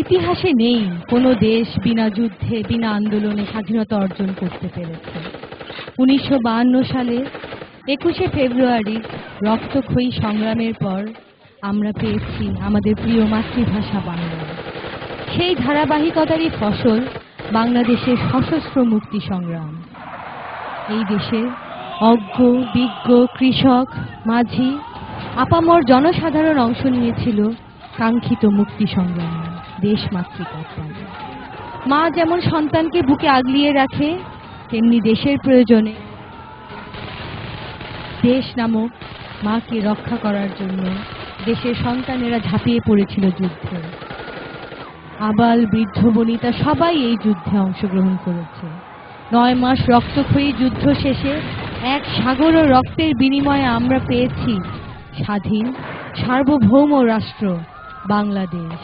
ইতিহাসে নেই কোনো দেশ বিনা যুদ্ধে বিনা আন্দোলনে স্বাধীনতা অর্জন করতে পেরেছে। 1952 সালে 21শে ফেব্রুয়ারি রক্তক্ষয়ী সংগ্রামের পর আমরা পেয়েছি আমাদের প্রিয় মাতৃভাষা বাংলা। সেই ধারাবাহিকতারই ফসল বাংলাদেশের সশস্ত্র মুক্তি সংগ্রাম। এই দেশের অজ্ঞ বিজ্ঞ কৃষক মাঝি আপামর জনসাধারণ অংশ নিয়েছিল কাঙ্ক্ষিত মুক্তি সংগ্রামে, দেশ মাতৃকাত্মায়। মা যেমন সন্তানকে বুকে আগলিয়ে রাখে, তেমনি দেশের প্রয়োজনে দেশ নামক মাকে রক্ষা করার জন্য দেশের সন্তানেরা ঝাঁপিয়ে পড়েছিল যুদ্ধে। আবাল বৃদ্ধ বনিতা সবাই এই যুদ্ধে অংশগ্রহণ করেছে। 9 মাস রক্তক্ষয়ী যুদ্ধ শেষে এক সাগর ও রক্তের বিনিময়ে আমরা পেয়েছি স্বাধীন সার্বভৌম রাষ্ট্র বাংলাদেশ।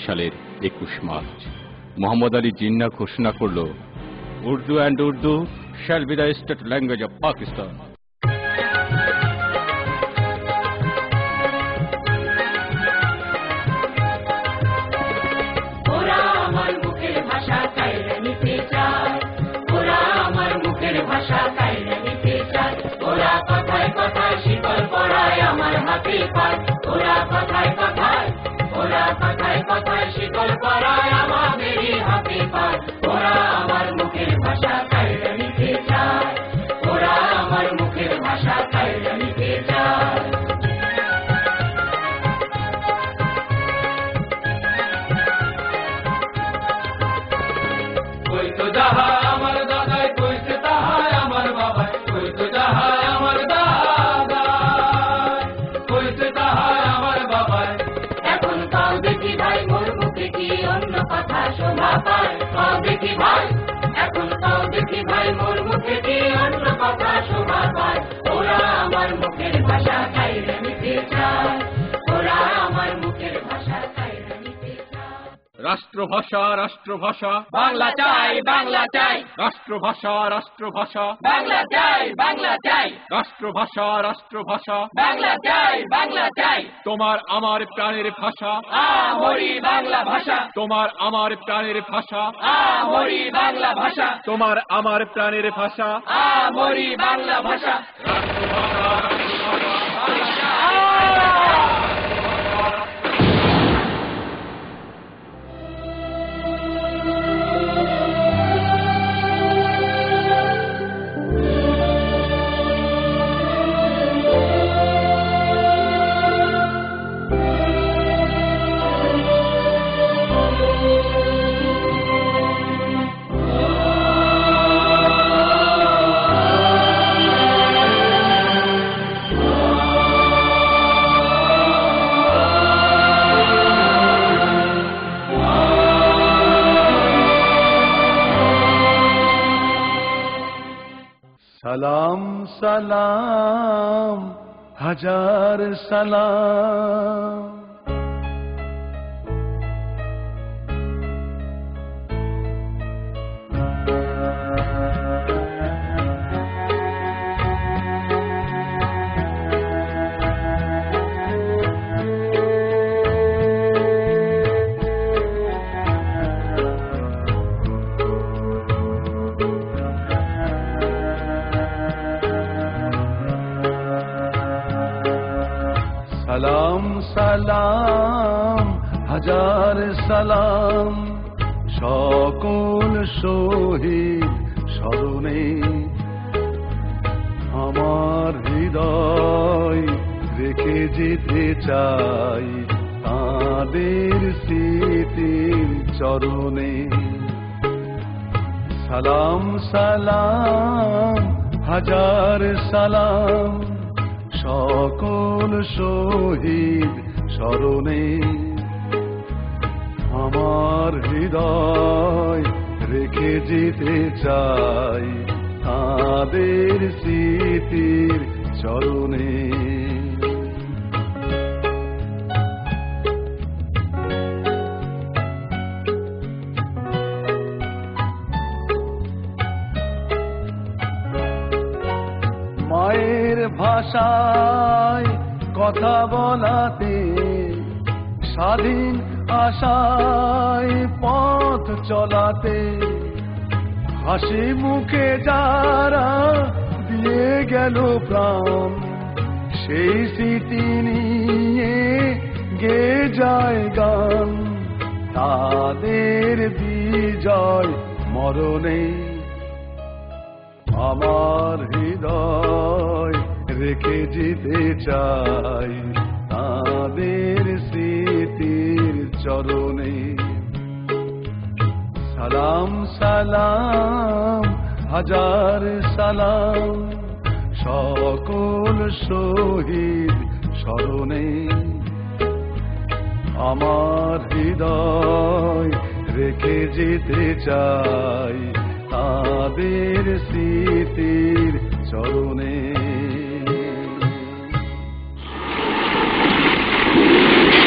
সালের 21 মার্চ মোহাম্মদ আলী জিন্নাহ ঘোষণা করল, Urdu and Urdu shall be the state language of Pakistan. যাহা আমার দাদাই কইছে তাহাই আমার বাবাই কইতো যাহা আমার দাদাই কইছে তাহাই আমার বাবাই এখন কাল দেখি ভাই মোর মুখে কি অন্য কথা শোভা পায় কাল দেখি ভাই এখন কাল দেখি ভাই মোর মুখে কি অন্য কথা শোভা পায় ওরা আমার মুখের ভাষা কাইরে নিতে চায় ওরা আমার মুখের ভাষা কাইরে নিতে চায় রাষ্ট্রভাষা রাষ্ট্রভাষা বাংলা চাই বাংলা চাই রাষ্ট্রভাষা রাষ্ট্রভাষা বাংলা চাই বাংলা চাই রাষ্ট্রভাষা রাষ্ট্রভাষা বাংলা চাই বাংলা চাই তোমার আমার প্রাণের ভাষা আমরি বাংলা ভাষা তোমার আমার প্রাণের ভাষা আমরি বাংলা ভাষা তোমার আমার প্রাণের ভাষা আমরি বাংলা ভাষা সালাম সালাম হাজার সালাম সালাম সালাম হাজার সালাম সকল শহীদ স্মরণে আমার হৃদয় রেখে যেতে চাই তাদের স্মৃতির চরণে সালাম সালাম হাজার সালাম সকল শহীদ স্মরণে আমার হৃদয় রেখে যেতে চাই তাদের স্মৃতির চরণে মায়ের ভাষায় কথা বলাতে স্বাধীন আশায় পথ চলাতে হাসি মুখে যারা দিয়ে গেল প্রাণ সেই স্মৃতি নিয়ে গে যায় গান তাদের বিজয় মরণে আমার হৃদয় রেখে যেতে চাই তাদের স্মৃতির চরণে সালাম সালাম হাজার সালাম সকল শহীদ স্মরণে আমার হৃদয় রেখে যেতে চাই তাদের স্মৃতির চরণে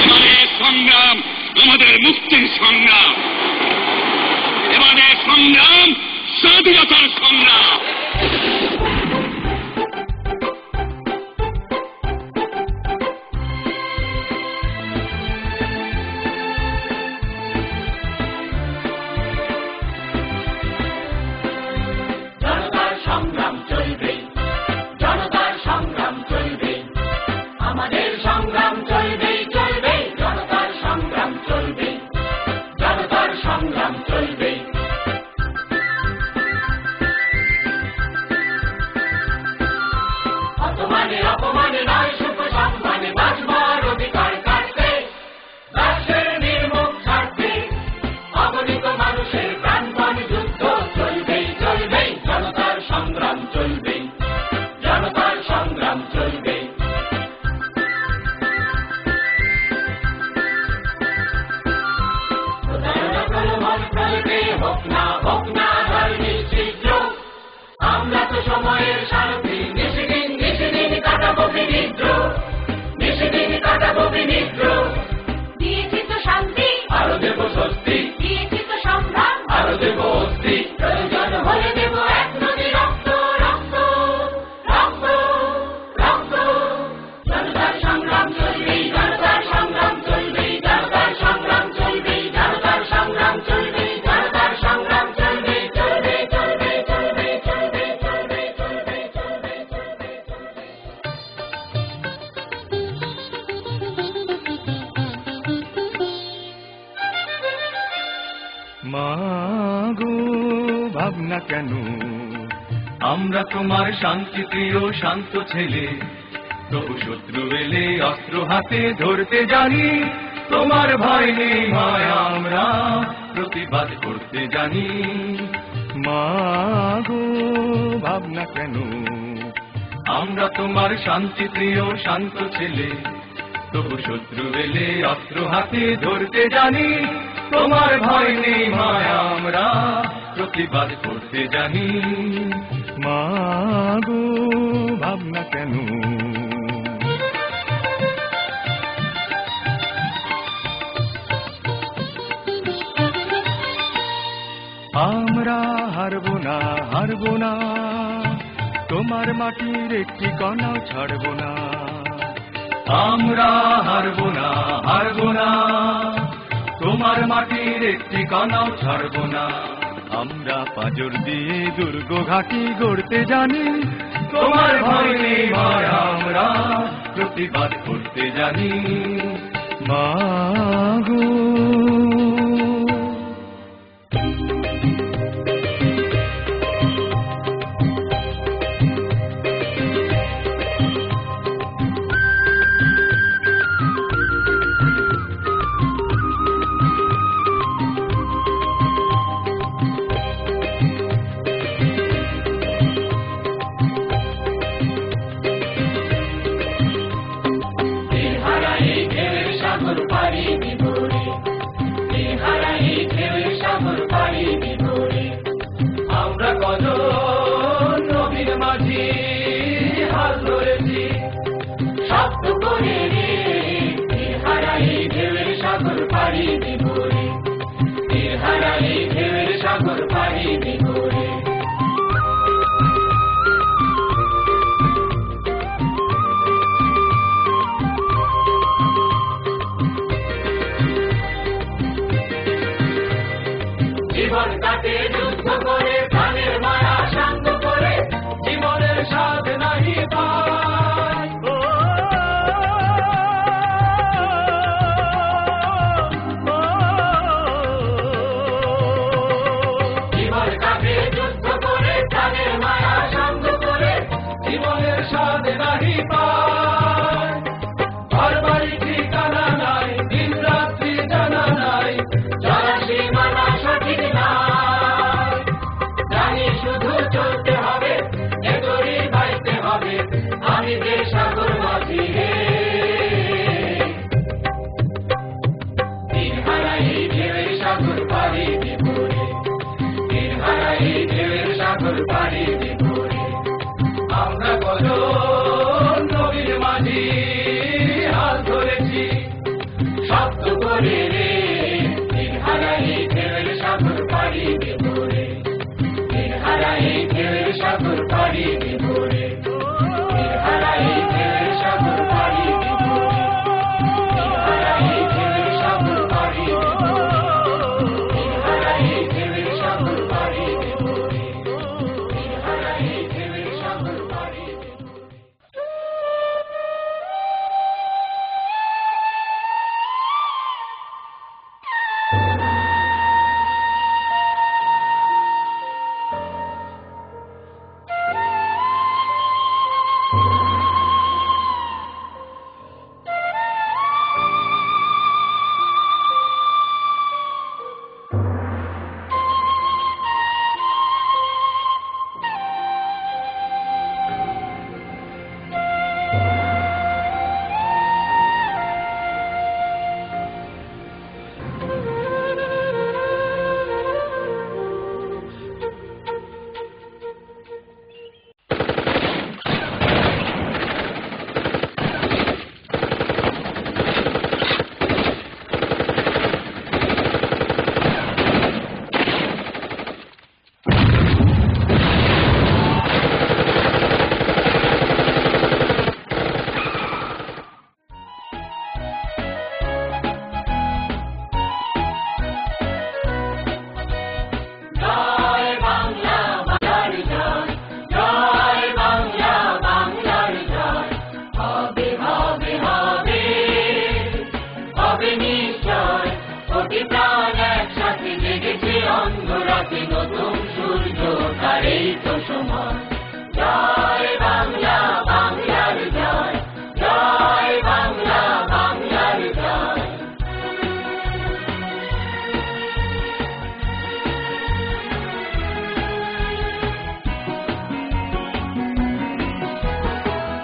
আমাদের সংগ্রাম আমাদের মুক্তির সংগ্রাম এবারে সংগ্রাম স্বাধীনতার সংগ্রাম ভাবনা কেন? আমরা তোমার শান্তি প্রিয় শান্ত ছেলে, তবু শত্রু এলে অস্ত্র হাতে ধরতে জানি। তোমার ভয় নেই ভয়, আমরা প্রতিবাদ করতে জানি। মা গো ভাবনা কেন? আমরা তোমার শান্তি প্রিয় শান্ত ছেলে, তবু শত্রু এলে অস্ত্র হাতে ধরতে জানি। তোমার ভয় নেই ভয়, আমরা প্রতিবাদ করতে জানি। মা গো ভাবনা কেন? আমরা হারব না হারব না, তোমার মাটির একটি কণাও ছাড়ব না। আমরা হারব না হারব না, তোমার মাটির একটি কণাও ছাড়ব না। আমরা পাঁজর দিয়ে দুর্গ ঘাঁটি গড়তে জানি। তোমার ভয় নেই ভয়, আমরা প্রতিবাদ করতে জানি। মা গো আমরা কত নবীর মাঝি হাল ধরেছি, শব্দ করে রে হারাই ঢেউয়ের সাগর পাড়ি দিব রে, হারাই ঢেউয়ের সাগর পাড়ি দিব রে। জীবন কাটে যুদ্ধ করে, প্রাণের মায়া শান্ত করে, জীবনের স্বাদ নাহি পায়। জীবন কাটে যুদ্ধ করে, প্রাণের মায়া শান্ত করে, জীবনের স্বাদ নাহি পায়। ঘর বাড়ি ঠিকানা নাই, দিন রাত্রি জানা নাই, যারা সীমানা সঠিক নাই। জানি শুধু চলতে হবে, এতরি বাইতে হবে, আমি যে সাগর মাঝি রে। দিন হারাই ঢেউয়ের সাগর পাড়ি দিব রে, দিন হারাই ঢেউয়ের সাগর পাড়ি দিব রে। আমরা কত নবীর মাঝি হাল ধরেছি, শব্দ করে রে হারাই ঢেউয়ের সাগর পাড়ি দিব রে, হারাই ঢেউয়ের সাগর পাড়ি দিব রে, হারাই ঢেউয়ের সাগর পাড়ি দিব রে, হারাই ঢেউয়ের সাগর পাড়ি দিব রে, হারাই ঢেউয়ের সাগর পাড়ি দিব রে, হারাই ঢেউয়ের সাগর পাড়ি দিব রে। সময় জয় বাংলা বাংলার জয় জয় বাংলা বাংলার জয়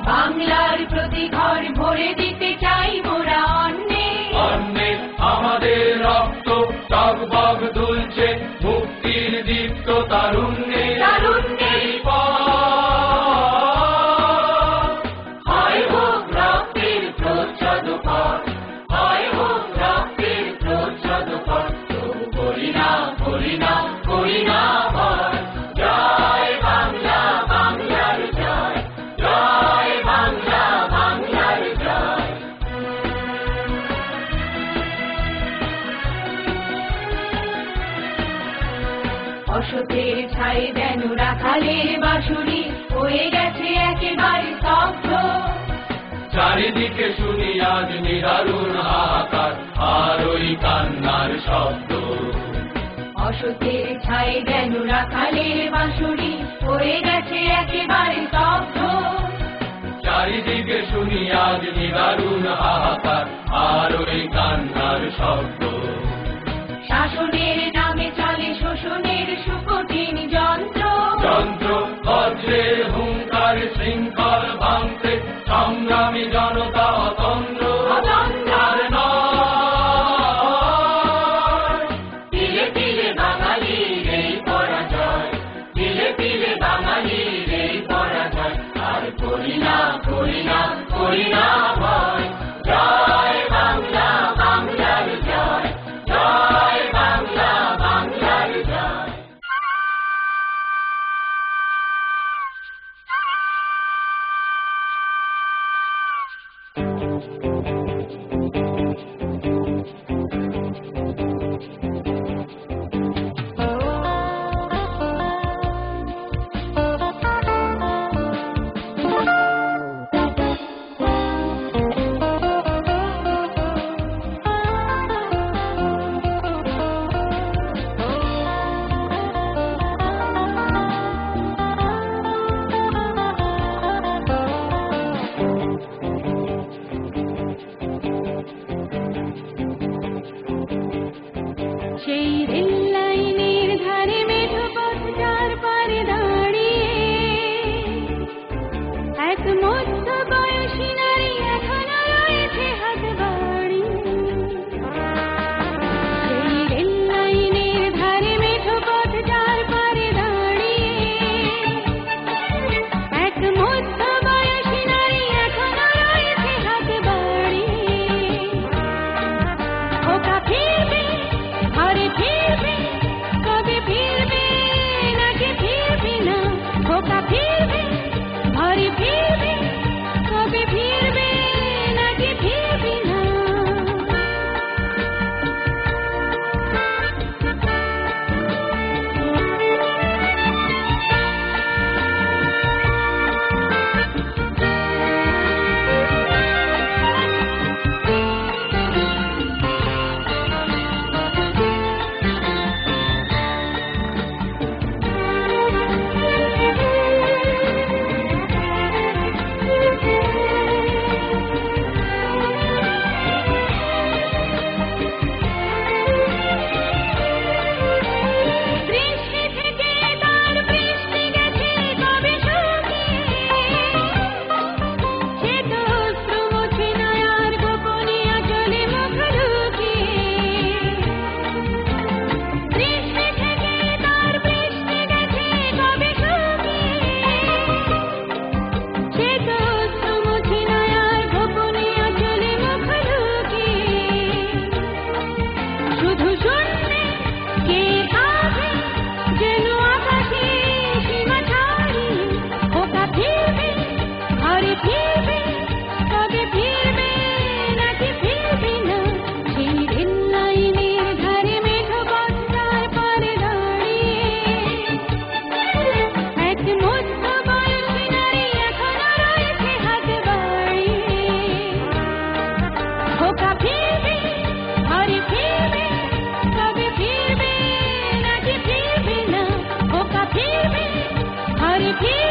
বাংলার প্রতি ঘর ভরে দিতে চাই মোরা অন্নে অন্নে আমাদের রক্ত টগবগ দুলছে মুক্তির দীপ্ত তারুণ্যে তারুণ্যে হয় হোক রক্তের প্রচ্ছদ পথ হয় হোক রক্তের প্রচ্ছদ পথ তবু করি না করি না করি না ভয় জয় বাংলা বাংলার জয় জয় বাংলা বাংলার জয় অসতের ছাই যেন রাখালের বাঁশুরি হয়ে গেছে একেবারে স্তব্ধ চারিদিকে শুনি আজ নিদারুণ হাহাকার আর ওই কান্নার শব্দ অসতের ছাই যেন রাখালের বাঁশুরি হয়ে গেছে একেবারে স্তব্ধ চারিদিকে শুনি আজ নিদারুণ হাহাকার আর ওই কান্নার শব্দ শাসনের নামে চলে শোষণের সুকঠিন যন্ত্র যন্ত্র বজ্রের হুঙ্কার শৃঙ্খল ভাঙতে সংগ্রামী জনতা অতন্ত্র অতন্ত্র। আর নয় তিলে তিলে বাঙালির এই পরাজয় তিলে তিলে বাঙালির এই পরাজয় আর করি না করি না করি না ভয় জয় বাংলা বাংলার জয় জয় বাংলা বাংলার জয় চিঠি